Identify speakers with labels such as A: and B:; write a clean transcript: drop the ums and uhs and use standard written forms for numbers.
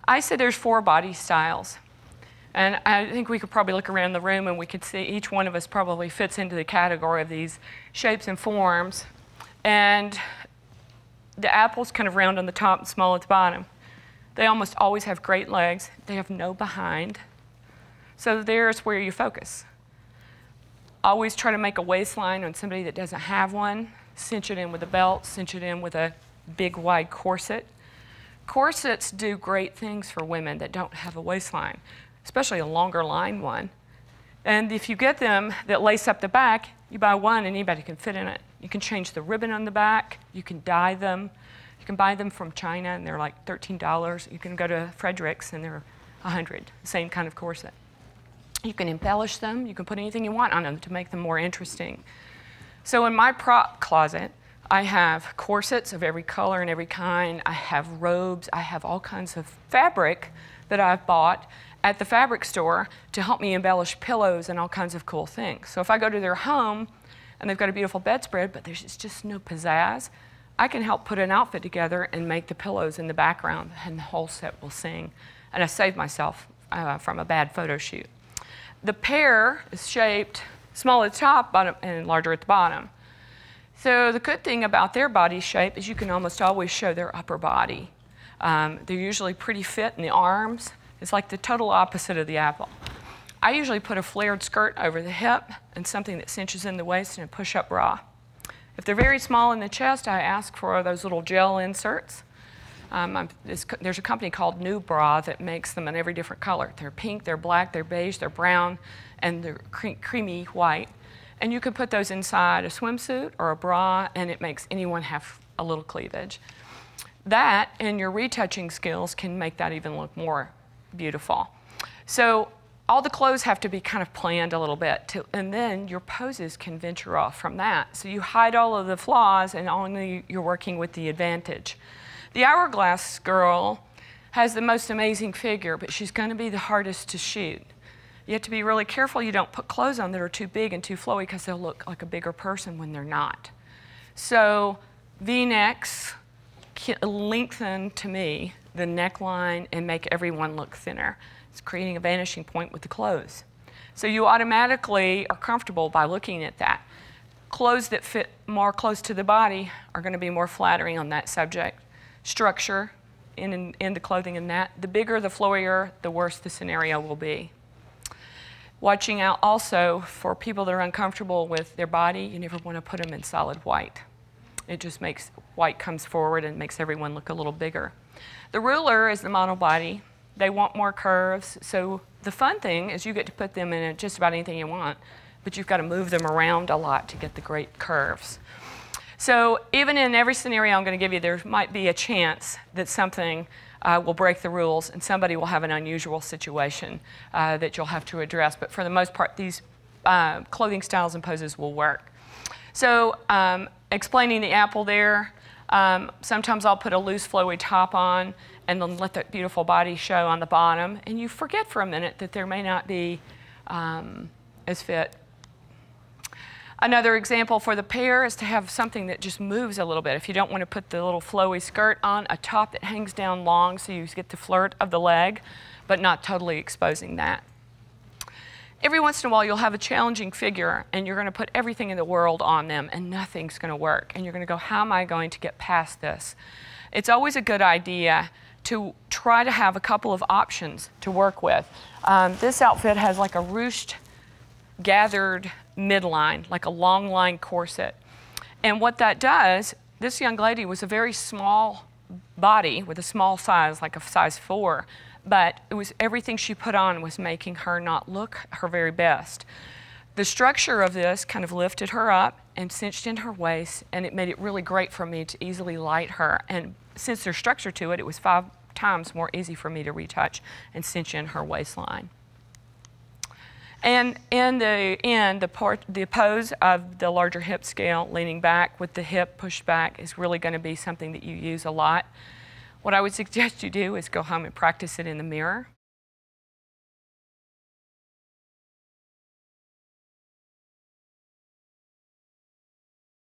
A: I said there's 4 body styles. And I think we could probably look around the room and we could see each one of us probably fits into the category of these shapes and forms. And the apple's kind of round on the top and small at the bottom. They almost always have great legs. They have no behind. So there's where you focus. Always try to make a waistline on somebody that doesn't have one. Cinch it in with a belt, cinch it in with a big wide corset. Corsets do great things for women that don't have a waistline, especially a longer line one. And if you get them that lace up the back, you buy one and anybody can fit in it. You can change the ribbon on the back, you can dye them. You can buy them from China and they're like $13. You can go to Frederick's and they're $100, same kind of corset. You can embellish them, you can put anything you want on them to make them more interesting. So in my prop closet, I have corsets of every color and every kind. I have robes, I have all kinds of fabric that I've bought at the fabric store to help me embellish pillows and all kinds of cool things. So if I go to their home and they've got a beautiful bedspread, but there's just no pizzazz, I can help put an outfit together and make the pillows in the background and the whole set will sing. And I saved myself from a bad photo shoot. The pear is shaped small at the top and larger at the bottom. So the good thing about their body shape is you can almost always show their upper body. They're usually pretty fit in the arms. It's like the total opposite of the apple. I usually put a flared skirt over the hip and something that cinches in the waist and a push-up bra. If they're very small in the chest, I ask for those little gel inserts. There's a company called New Bra that makes them in every different color. They're pink, they're black, they're beige, they're brown, and they're creamy white. And you can put those inside a swimsuit or a bra, and it makes anyone have a little cleavage. That and your retouching skills can make that even look more beautiful. So all the clothes have to be kind of planned a little bit, and then your poses can venture off from that. So you hide all of the flaws, and only you're working with the advantage. The Hourglass girl has the most amazing figure, but she's going to be the hardest to shoot. You have to be really careful you don't put clothes on that are too big and too flowy because they'll look like a bigger person when they're not. So V-necks lengthen, to me, the neckline and make everyone look thinner. It's creating a vanishing point with the clothes. So you automatically are comfortable by looking at that. Clothes that fit more close to the body are going to be more flattering on that subject. Structure in the clothing and that. The bigger, the flowier, the worse the scenario will be. Watching out also for people that are uncomfortable with their body, you never want to put them in solid white. It just makes white comes forward and makes everyone look a little bigger. The ruler is the model body. They want more curves, so the fun thing is you get to put them in just about anything you want, but you've got to move them around a lot to get the great curves. So even in every scenario I'm going to give you, there might be a chance that something will break the rules and somebody will have an unusual situation that you'll have to address. But for the most part, these clothing styles and poses will work. So explaining the apple there, sometimes I'll put a loose flowy top on and then let that beautiful body show on the bottom. And you forget for a minute that there may not be as fit. Another example for the pear is to have something that just moves a little bit. If you don't want to put the little flowy skirt on, a top that hangs down long so you get the flirt of the leg, but not totally exposing that. Every once in a while you'll have a challenging figure and you're going to put everything in the world on them and nothing's going to work. And you're going to go, how am I going to get past this? It's always a good idea to try to have a couple of options to work with. This outfit has like a ruched, gathered midline, like a long line corset. And what that does, this young lady was a very small body with a small size, like a size 4, but it was everything she put on was making her not look her very best. The structure of this kind of lifted her up and cinched in her waist, and it made it really great for me to easily light her. And since there's structure to it, it was 5 times more easy for me to retouch and cinch in her waistline. And in the end, the pose of the larger hip scale, leaning back with the hip pushed back, is really going to be something that you use a lot. What I would suggest you do is go home and practice it in the mirror.